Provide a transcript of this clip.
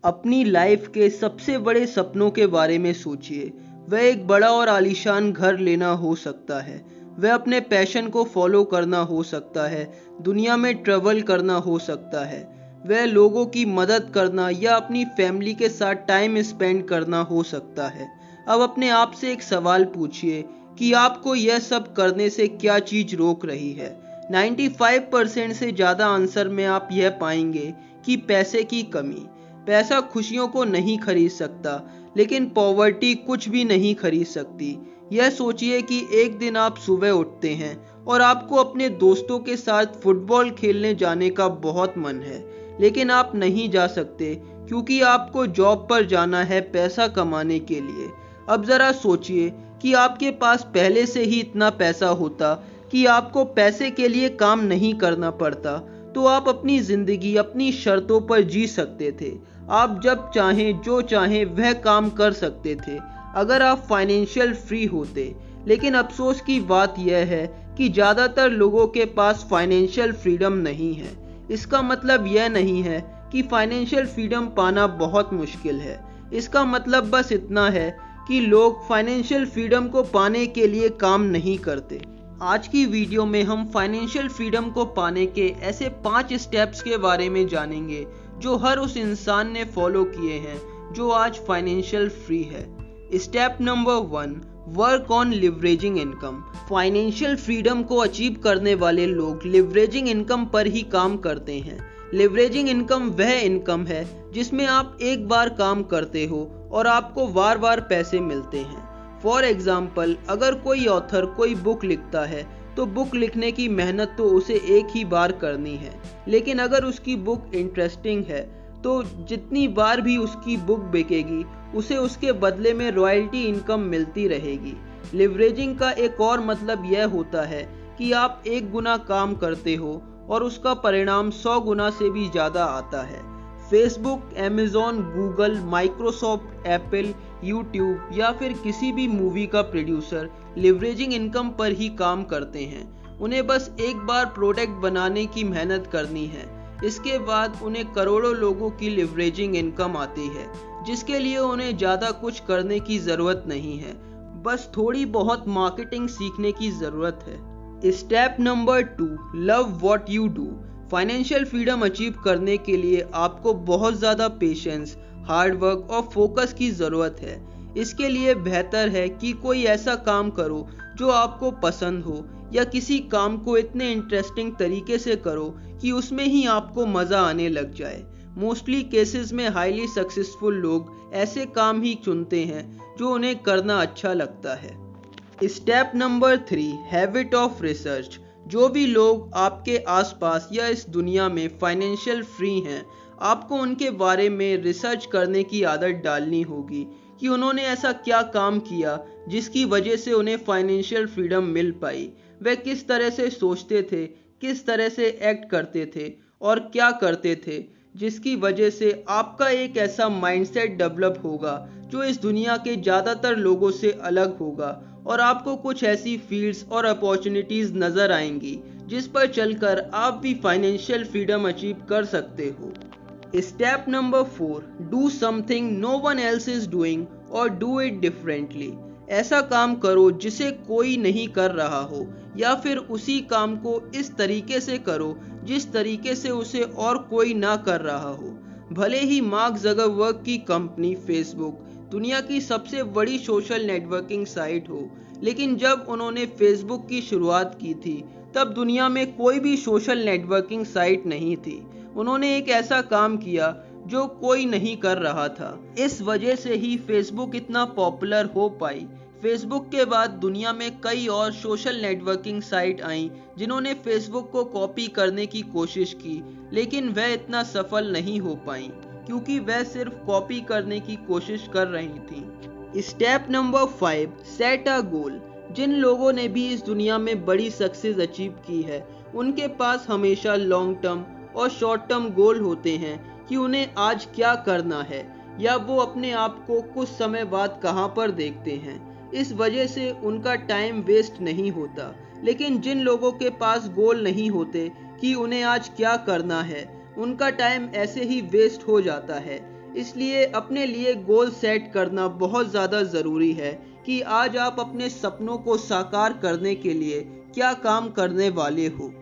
अपनी लाइफ के सबसे बड़े सपनों के बारे में सोचिए। वह एक बड़ा और आलीशान घर लेना हो सकता है, वह अपने पैशन को फॉलो करना हो सकता है, दुनिया में ट्रैवल करना हो सकता है, वह लोगों की मदद करना या अपनी फैमिली के साथ टाइम स्पेंड करना हो सकता है। अब अपने आप से एक सवाल पूछिए कि आपको यह सब करने से क्या चीज़ रोक रही है। 95% से ज़्यादा आंसर में आप यह पाएंगे कि पैसे की कमी। पैसा खुशियों को नहीं खरीद सकता, लेकिन पॉवर्टी कुछ भी नहीं खरीद सकती। यह सोचिए कि एक दिन आप सुबह उठते हैं और आपको अपने दोस्तों के साथ फुटबॉल खेलने जाने का बहुत मन है, लेकिन आप नहीं जा सकते क्योंकि आपको जॉब पर जाना है पैसा कमाने के लिए। अब ज़रा सोचिए कि आपके पास पहले से ही इतना पैसा होता कि आपको पैसे के लिए काम नहीं करना पड़ता, तो आप अपनी ज़िंदगी अपनी शर्तों पर जी सकते थे। आप जब चाहें जो चाहें वह काम कर सकते थे अगर आप फाइनेंशियल फ्री होते। लेकिन अफसोस की बात यह है कि ज़्यादातर लोगों के पास फाइनेंशियल फ्रीडम नहीं है। इसका मतलब यह नहीं है कि फाइनेंशियल फ्रीडम पाना बहुत मुश्किल है। इसका मतलब बस इतना है कि लोग फाइनेंशियल फ्रीडम को पाने के लिए काम नहीं करते। आज की वीडियो में हम फाइनेंशियल फ्रीडम को पाने के ऐसे 5 स्टेप्स के बारे में जानेंगे जो हर उस इंसान ने फॉलो किए हैं जो आज फाइनेंशियल फ्री है। Step number 1, work on leveraging income. Financial freedom को अचीव करने वाले लोग लिवरेजिंग इनकम पर ही काम करते हैं। लिवरेजिंग इनकम वह इनकम है जिसमें आप एक बार काम करते हो और आपको बार बार पैसे मिलते हैं। फॉर एग्जाम्पल, अगर कोई ऑथर कोई बुक लिखता है तो बुक लिखने की मेहनत तो उसे एक ही बार करनी है, लेकिन अगर उसकी बुक इंटरेस्टिंग है तो जितनी बार भी उसकी बुक बिकेगी उसे उसके बदले में रॉयल्टी इनकम मिलती रहेगी। लिवरेजिंग का एक और मतलब यह होता है कि आप 1 गुना काम करते हो और उसका परिणाम 100 गुना से भी ज़्यादा आता है। Facebook, Amazon, Google, Microsoft, Apple, YouTube या फिर किसी भी मूवी का प्रोड्यूसर लिवरेजिंग इनकम पर ही काम करते हैं। उन्हें बस एक बार प्रोडक्ट बनाने की मेहनत करनी है, इसके बाद उन्हें करोड़ों लोगों की लिवरेजिंग इनकम आती है, जिसके लिए उन्हें ज़्यादा कुछ करने की ज़रूरत नहीं है, बस थोड़ी बहुत मार्केटिंग सीखने की ज़रूरत है। Step number 2, love what you do. Financial freedom achieve करने के लिए आपको बहुत ज़्यादा पेशेंस, हार्ड वर्क और फोकस की ज़रूरत है। इसके लिए बेहतर है कि कोई ऐसा काम करो जो आपको पसंद हो, या किसी काम को इतने इंटरेस्टिंग तरीके से करो कि उसमें ही आपको मज़ा आने लग जाए। मोस्टली केसेस में हाईली सक्सेसफुल लोग ऐसे काम ही चुनते हैं जो उन्हें करना अच्छा लगता है। Step number 3, habit of research. जो भी लोग आपके आसपास या इस दुनिया में फाइनेंशियल फ्री हैं, आपको उनके बारे में रिसर्च करने की आदत डालनी होगी कि उन्होंने ऐसा क्या काम किया जिसकी वजह से उन्हें फाइनेंशियल फ्रीडम मिल पाई। वे किस तरह से सोचते थे, किस तरह से एक्ट करते थे और क्या करते थे, जिसकी वजह से आपका एक ऐसा माइंडसेट डेवलप होगा जो इस दुनिया के ज़्यादातर लोगों से अलग होगा, और आपको कुछ ऐसी फील्ड्स और अपॉर्चुनिटीज़ नज़र आएंगी जिस पर चलकर आप भी फाइनेंशियल फ्रीडम अचीव कर सकते हो। Step number 4, do something no one else is doing और डू इट डिफरेंटली। ऐसा काम करो जिसे कोई नहीं कर रहा हो, या फिर उसी काम को इस तरीके से करो जिस तरीके से उसे और कोई ना कर रहा हो। भले ही मार्क ज़करबर्ग की कंपनी फेसबुक दुनिया की सबसे बड़ी सोशल नेटवर्किंग साइट हो, लेकिन जब उन्होंने फेसबुक की शुरुआत की थी तब दुनिया में कोई भी सोशल नेटवर्किंग साइट नहीं थी। उन्होंने एक ऐसा काम किया जो कोई नहीं कर रहा था। इस वजह से ही फेसबुक इतना पॉपुलर हो पाई। फेसबुक के बाद दुनिया में कई और सोशल नेटवर्किंग साइट आई जिन्होंने फेसबुक को कॉपी करने की कोशिश की, लेकिन वह इतना सफल नहीं हो पाई क्योंकि वह सिर्फ कॉपी करने की कोशिश कर रही थी। स्टेप नंबर 5, सेट अ गोल। जिन लोगों ने भी इस दुनिया में बड़ी सक्सेस अचीव की है, उनके पास हमेशा लॉन्ग टर्म और शॉर्ट टर्म गोल होते हैं कि उन्हें आज क्या करना है, या वो अपने आप को कुछ समय बाद कहाँ पर देखते हैं। इस वजह से उनका टाइम वेस्ट नहीं होता। लेकिन जिन लोगों के पास गोल नहीं होते कि उन्हें आज क्या करना है, उनका टाइम ऐसे ही वेस्ट हो जाता है। इसलिए अपने लिए गोल सेट करना बहुत ज़्यादा ज़रूरी है कि आज आप अपने सपनों को साकार करने के लिए क्या काम करने वाले हो।